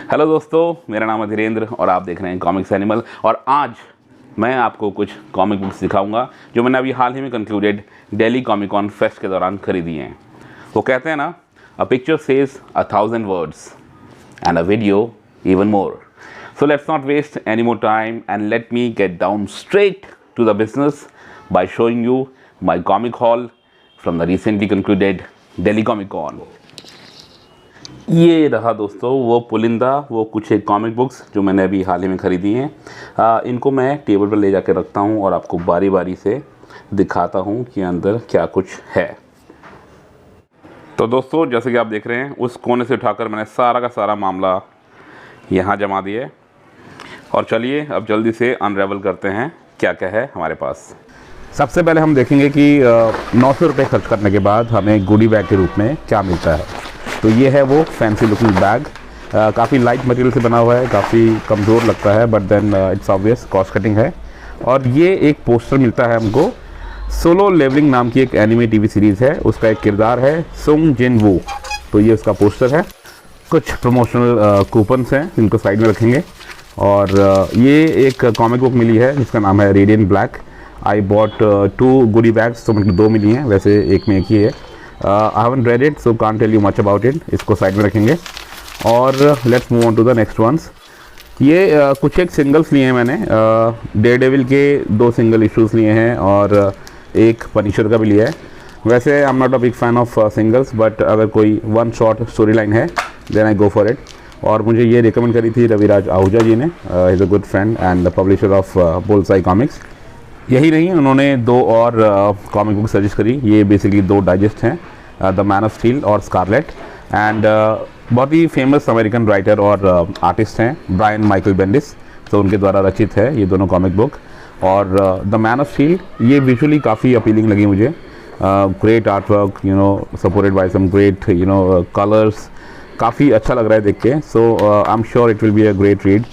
Hello दोस्तों, मेरा नाम है धीरेन्द्र और आप देख रहे हैं कॉमिक्स एनिमल। और आज मैं आपको कुछ कॉमिक बुक्स दिखाऊंगा जो मैंने अभी हाल ही में concluded Delhi comic con fest के दौरान खरीदी हैं। वो कहते हैं ना, a picture says 1,000 words and a video even more. So let's not waste any more time and let me get down straight to the business by showing you my comic haul from the recently concluded Delhi comic con. ये रहा दोस्तों वो पुलिंदा, वो कुछ एक comic books जो मैंने अभी हाल ही में ख़रीदी हैं। इनको मैं टेबल पर ले जाकर रखता हूँ और आपको बारी बारी से दिखाता हूँ कि अंदर क्या कुछ है। तो दोस्तों, जैसे कि आप देख रहे हैं, उस कोने से उठाकर मैंने सारा का सारा मामला यहाँ जमा दिया है। और चलिए अब जल्दी से अनरेवल करते हैं क्या क्या है हमारे पास। सबसे पहले हम देखेंगे कि 900 रुपये खर्च करने के बाद हमें गुडी बैग के रूप में क्या मिलता है। तो ये है वो फैंसी लुकिंग बैग, काफ़ी लाइट मटेरियल से बना हुआ है, काफ़ी कमज़ोर लगता है, but then it's obvious cost cutting है। और ये एक पोस्टर मिलता है हमको। सोलो लेवलिंग नाम की एक एनिमे टीवी सीरीज़ है, उसका एक किरदार है सुंग जिन वू। तो ये उसका पोस्टर है। कुछ प्रमोशनल कूपन्स हैं जिनको साइड में रखेंगे। और ये एक कॉमिक बुक मिली है जिसका नाम है radiant black. I bought 2 goody bags, तो मुझे 2 मिली हैं, वैसे एक में एक ही है। I haven't read it so can't tell you much about it. इसको साइड में रखेंगे और let's move on to the next ones. ये कुछ एक सिंगल्स लिए हैं मैंने। डेयरडेविल के 2 सिंगल इश्यूज़ लिए हैं और एक पनिशर का भी लिया है। वैसे I am not a big fan of singles, but अगर कोई वन शॉट स्टोरी लाइन है then I go for it. और मुझे ये रिकमेंड करी थी रविराज आहूजा जी ने। Is a good friend and the publisher of bullseye comics. यही नहीं, उन्होंने 2 और कॉमिक बुक सजेस्ट करी। ये बेसिकली 2 डाइजेस्ट हैं, द मैन ऑफ स्टील और स्कारलेट। एंड बहुत ही फेमस अमेरिकन राइटर और आर्टिस्ट हैं ब्रायन माइकल बेंडिस, तो उनके द्वारा रचित है ये दोनों कॉमिक बुक। और द मैन ऑफ स्टील ये विजुअली काफ़ी अपीलिंग लगी मुझे। Great art work, supported by some great colours, काफ़ी अच्छा लग रहा है देख के। So I am sure it will be a great read.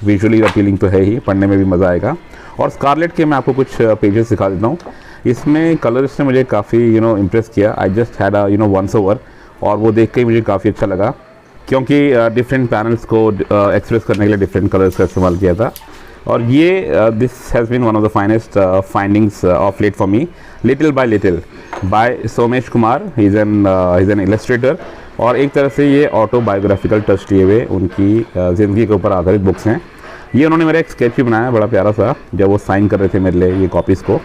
Visually appealing तो है ही, पढ़ने में भी मज़ा आएगा। और स्कारलेट के मैं आपको कुछ पेजेस दिखा देता हूँ। इसमें कलरिस्ट ने मुझे काफ़ी इम्प्रेस किया। I just had once over, और वो देख के मुझे काफ़ी अच्छा लगा क्योंकि डिफरेंट पैनल्स को एक्सप्रेस करने के लिए डिफरेंट कलर्स का इस्तेमाल किया था। और ये this has been one of the finest findings of late for me, little by Somesh Kumar. He is an illustrator और एक तरह से ये ऑटोबायोग्राफिकल टच लिए हुए उनकी ज़िंदगी के ऊपर आधारित बुक्स हैं। ये उन्होंने मेरा एक स्केच भी बनाया बड़ा प्यारा सा, जब वो साइन कर रहे थे मेरे लिए ये कॉपीज़ को।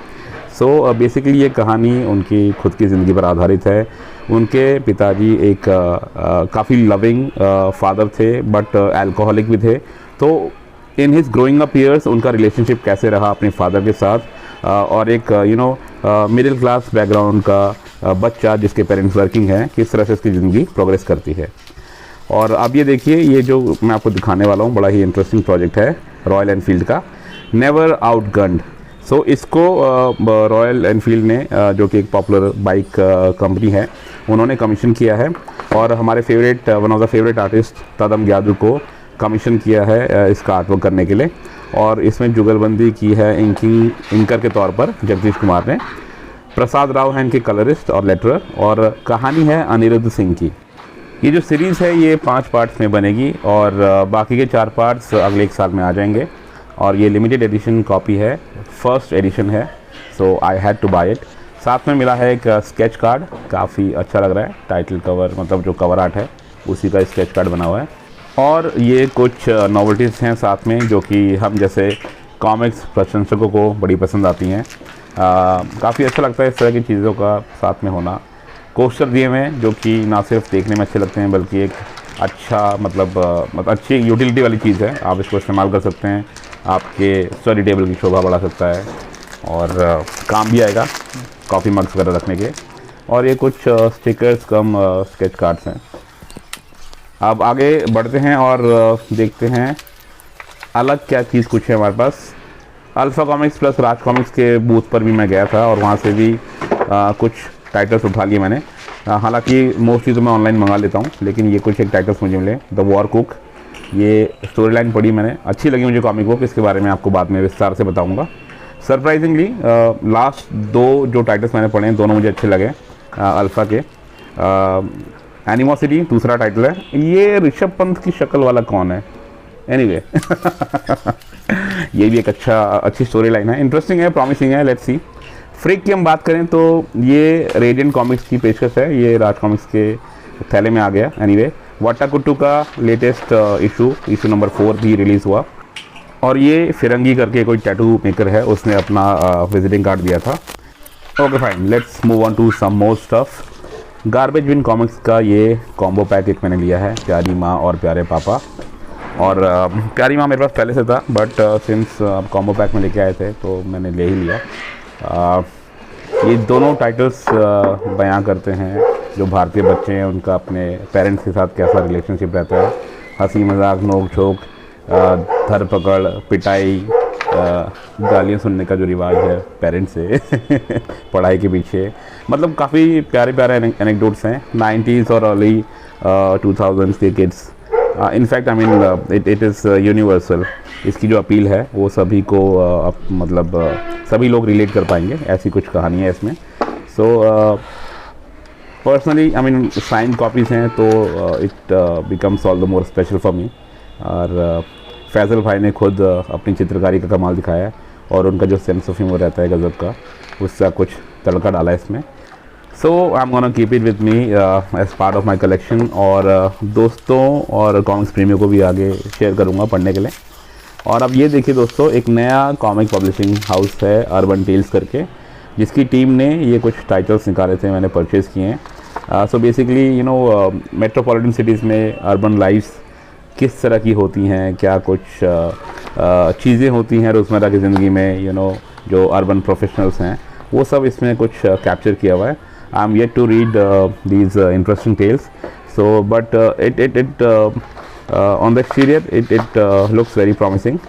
सो बेसिकली ये कहानी उनकी खुद की ज़िंदगी पर आधारित है। उनके पिताजी एक काफ़ी लविंग फादर थे, बट अल्कोहलिक भी थे। तो in his growing up years उनका रिलेशनशिप कैसे रहा अपने फादर के साथ, और एक मिडिल क्लास बैकग्राउंड का बच्चा जिसके पेरेंट्स वर्किंग हैं, किस तरह से उसकी ज़िंदगी प्रोग्रेस करती है। और अब ये देखिए, ये जो मैं आपको दिखाने वाला हूँ बड़ा ही इंटरेस्टिंग प्रोजेक्ट है रॉयल एनफील्ड का, नेवर आउटगन्ड। सो इसको रॉयल एनफील्ड ने, जो कि एक पॉपुलर बाइक कंपनी है, उन्होंने कमीशन किया है। और हमारे favourite one of the favourite artist Tadam Gyadu को कमीशन किया है इसका आर्टवर्क करने के लिए। और इसमें जुगलबंदी की है इंकर के तौर पर जगदीश कुमार ने। प्रसाद राव हैं इनके कलरिस्ट और लेटरर, और कहानी है अनिरुद्ध सिंह की। ये जो सीरीज़ है ये 5 पार्ट्स में बनेगी और बाकी के 4 पार्ट्स अगले 1 साल में आ जाएंगे। और ये लिमिटेड एडिशन कॉपी है, फर्स्ट एडिशन है, so I had to buy it. साथ में मिला है एक स्केच कार्ड, काफ़ी अच्छा लग रहा है। टाइटल कवर, मतलब जो कवर आर्ट है उसी का स्केच कार्ड बना हुआ है। और ये कुछ नॉवेल्टीज़ हैं साथ में, जो कि हम जैसे कॉमिक्स प्रशंसकों को बड़ी पसंद आती हैं। काफ़ी अच्छा लगता है इस तरह की चीज़ों का साथ में होना। कोस्टर दिए हुए हैं जो कि ना सिर्फ देखने में अच्छे लगते हैं, बल्कि एक अच्छा मतलब अच्छी यूटिलिटी वाली चीज़ है। आप इसको इस्तेमाल कर सकते हैं, आपके स्टडी टेबल की शोभा बढ़ा सकता है और काम भी आएगा कॉफ़ी मग्स वगैरह रखने के। और ये कुछ स्टिकर्स कम स्केच कार्ड्स हैं। अब आगे बढ़ते हैं और देखते हैं अलग क्या चीज़ कुछ है हमारे पास। अल्फ़ा कॉमिक्स प्लस राज कॉमिक्स के बूथ पर भी मैं गया था और वहाँ से भी कुछ टाइटल्स उठा लिए मैंने। हालांकि मोस्टली तो मैं ऑनलाइन मंगा लेता हूँ, लेकिन ये कुछ एक टाइटल्स मुझे मिले। द वॉर कुक, ये स्टोरी लाइन पढ़ी मैंने, अच्छी लगी मुझे कॉमिक बुक। इसके बारे में आपको बाद में विस्तार से बताऊँगा। सरप्राइजिंगली लास्ट 2 जो टाइटल्स मैंने पढ़े हैं दोनों मुझे अच्छे लगे अल्फ़ा के। एनिमोसिटी दूसरा टाइटल है। ये ऋषभ पंत की शक्ल वाला कौन है? एनीवे ये भी एक अच्छी स्टोरी लाइन है, इंटरेस्टिंग है, प्रॉमिसिंग है। Let's see. फ्रिक की हम बात करें तो ये रेडियंट कॉमिक्स की पेशकश है, ये राज कॉमिक्स के थैले में आ गया। एनीवे वाटाकुट्टू का लेटेस्ट इशू नंबर 4 भी रिलीज़ हुआ, और ये फिरंगी करके कोई टैटू मेकर है, उसने अपना विजिटिंग कार्ड दिया था। Okay fine, let's move on to some more stuff. Garbage bin comics का ये कॉम्बो पैक एक मैंने लिया है, प्यारी माँ और प्यारे पापा। और प्यारी माँ मेरे पास पहले से था, बट सिंस अब कॉम्बो पैक में लेके आए थे तो मैंने ले ही लिया। ये दोनों टाइटल्स बयां करते हैं जो भारतीय बच्चे हैं उनका अपने पेरेंट्स के साथ कैसा रिलेशनशिप रहता है। हंसी मजाक, नोक झोंक, धरपकड़, पिटाई, गालियाँ सुनने का जो रिवाज है पेरेंट्स से पढ़ाई के पीछे, मतलब काफ़ी प्यारे प्यारे एनेक्डोट्स हैं 90s और अर्ली 2000s के kids. In fact I mean it is universal. इसकी जो अपील है वो सभी को मतलब सभी लोग रिलेट कर पाएंगे, ऐसी कुछ कहानी है इसमें। So personally I mean sine copies हैं तो it becomes all the more special for me. और फैज़ल भाई ने खुद अपनी चित्रकारी का कमाल दिखाया है, और उनका जो सेंस ऑफ ह्यूमर रहता है गज़ब का, उसका कुछ तड़का डाला है इसमें। So I am gonna keep it with me as part of my collection, और दोस्तों और कॉमिक्स प्रेमियों को भी आगे शेयर करूँगा पढ़ने के लिए। और अब ये देखिए दोस्तों, एक नया कॉमिक पब्लिशिंग हाउस है अर्बन टेल्स करके, जिसकी टीम ने ये कुछ टाइटल्स निकाले थे, मैंने परचेज़ किए हैं। So basically you know metropolitan cities में अर्बन लाइफ्स किस तरह की होती हैं, क्या कुछ चीज़ें होती हैं रोज़मर्रा की ज़िंदगी में, यू नो जो अर्बन प्रोफेशनल्स हैं, वो सब इसमें कुछ कैप्चर किया हुआ है। I am yet to read these interesting tales, so but it on the exterior it looks very promising.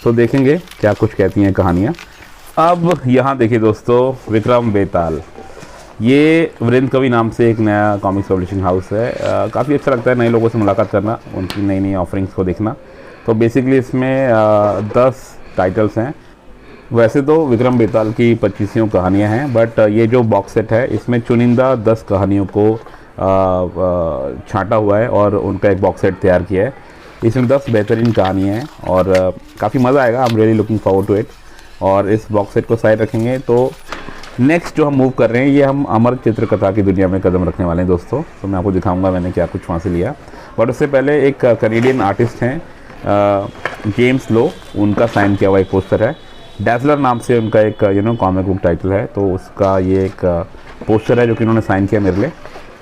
तो देखेंगे क्या कुछ कहती हैं कहानियाँ। अब यहाँ देखिए दोस्तों, विक्रम बेताल, ये वृंद कवि नाम से एक नया कॉमिक्स पब्लिशिंग हाउस है। काफ़ी अच्छा लगता है नए लोगों से मुलाकात करना, उनकी नई नई ऑफरिंग्स को देखना। तो बेसिकली इसमें 10 टाइटल्स हैं। वैसे तो विक्रम बेताल की 25 कहानियाँ हैं, बट ये जो बॉक्स सेट है इसमें चुनिंदा 10 कहानियों को छांटा हुआ है और उनका एक बॉक्स सेट तैयार किया है। इसमें 10 बेहतरीन कहानियाँ हैं और काफ़ी मज़ा आएगा। I am really looking forward to it. और इस बॉक्स सेट को साइड रखेंगे तो नेक्स्ट जो हम मूव कर रहे हैं, ये हम अमर चित्रकथा की दुनिया में कदम रखने वाले हैं दोस्तों। तो मैं आपको दिखाऊंगा मैंने क्या कुछ वहाँ से लिया। बट उससे पहले एक कनेडियन आर्टिस्ट हैं जेम्स लो, उनका साइन किया हुआ एक पोस्टर है। डैज़लर नाम से उनका एक कॉमिक बुक टाइटल है, तो उसका ये एक पोस्टर है जो कि उन्होंने साइन किया मेरे लिए।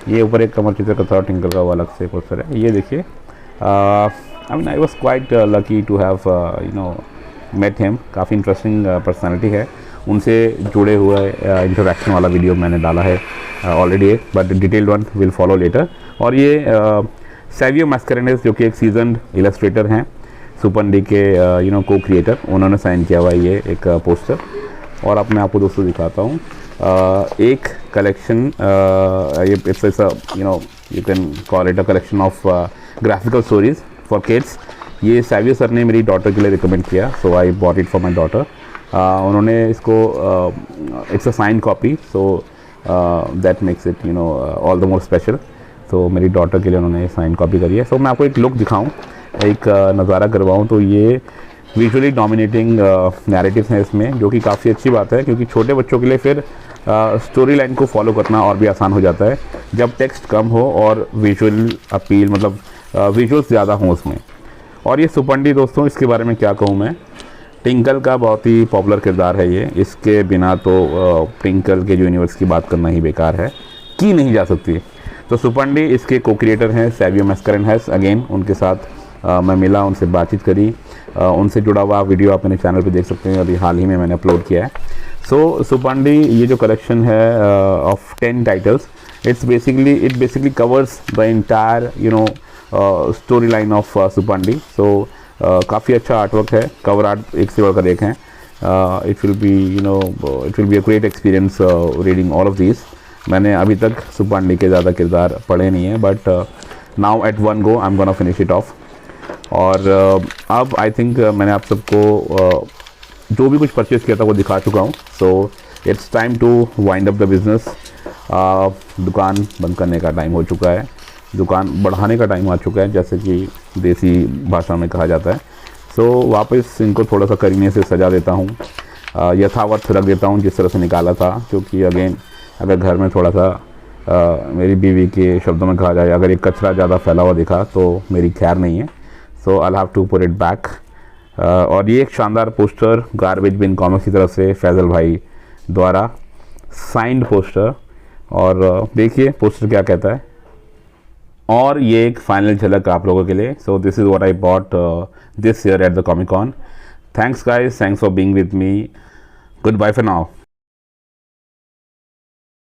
ये ऊपर एक अमर चित्रकथा और टिंकल का वो अलग से पोस्टर है, ये देखिए। I mean I was quite lucky to have met him. काफ़ी इंटरेस्टिंग पर्सनैलिटी है। उनसे जुड़े हुए इंटरेक्शन वाला वीडियो मैंने डाला है already, but detailed one will follow later. और ये सैवियो मैस्करेनेस जो कि एक सीजनड इलस्ट्रेटर हैं, सुपर डी के को क्रिएटर, उन्होंने साइन किया हुआ है ये एक पोस्टर। और अब मैं आपको दोस्तों दिखाता हूँ एक collection. It's you can call it a collection of graphical stories for kids. ये सैवियो सर ने मेरी डॉटर के लिए रिकमेंड किया, so I bought it for my daughter. उन्होंने इसको it's a sign copy, so that makes it all the more special. तो मेरी डॉटर के लिए उन्होंने साइन कॉपी करी है। सो मैं आपको एक लुक दिखाऊं, एक नज़ारा करवाऊं, तो ये विजुअली डोमिनेटिंग नैरेटिव्स हैं इसमें, जो कि काफ़ी अच्छी बात है, क्योंकि छोटे बच्चों के लिए फिर स्टोरी लाइन को फॉलो करना और भी आसान हो जाता है जब टेक्स्ट कम हो और विजुअल अपील, मतलब विजुअल्स ज़्यादा हों उसमें। और ये सुपंडी दोस्तों, इसके बारे में क्या कहूँ मैं, टिंकल का बहुत ही पॉपुलर किरदार है ये। इसके बिना तो टिंकल के यूनिवर्स की बात करना ही बेकार है, की नहीं जा सकती। तो सुपंडी इसके को क्रिएटर हैं सैवियो मैस्करेनेस। अगेन उनके साथ मैं मिला, उनसे बातचीत करी, उनसे जुड़ा हुआ वीडियो आप मेरे चैनल पे देख सकते हैं, अभी हाल ही में मैंने अपलोड किया है। सो सुपंडी ये जो कलेक्शन है of 10 titles, it basically covers the entire story line of Suppandi. So काफ़ी अच्छा आर्टवर्क है, कवर आर्ट एक से बढ़कर एक हैं। It will be a great experience reading all of this. मैंने अभी तक सुपंडी के ज़्यादा किरदार पढ़े नहीं हैं, but now at one go I am gonna finish it of. और अब आई थिंक मैंने आप सबको जो भी कुछ परचेज़ किया था वो दिखा चुका हूँ। So it's time to wind up the business. दुकान बंद करने का टाइम हो चुका है। दुकान बढ़ाने का टाइम आ चुका है, जैसे कि देसी भाषा में कहा जाता है। सो वापस इनको थोड़ा सा करीने से सजा देता हूँ, यथावत रख देता हूँ जिस तरह से निकाला था, क्योंकि अगेन अगर घर में थोड़ा सा मेरी बीवी के शब्दों में कहा जाए, अगर ये कचरा ज़्यादा फैला हुआ दिखा तो मेरी खैर नहीं है। So I have to put it back. और ये एक शानदार पोस्टर गार्बेज बिन कॉमिक्स की तरफ से फैज़ल भाई द्वारा साइंड पोस्टर, और देखिए पोस्टर क्या कहता है। और ये एक फाइनल झलक आप लोगों के लिए। So this is what I bought this year at the comic con. Thanks guys, thanks for being with me. Good bye for now.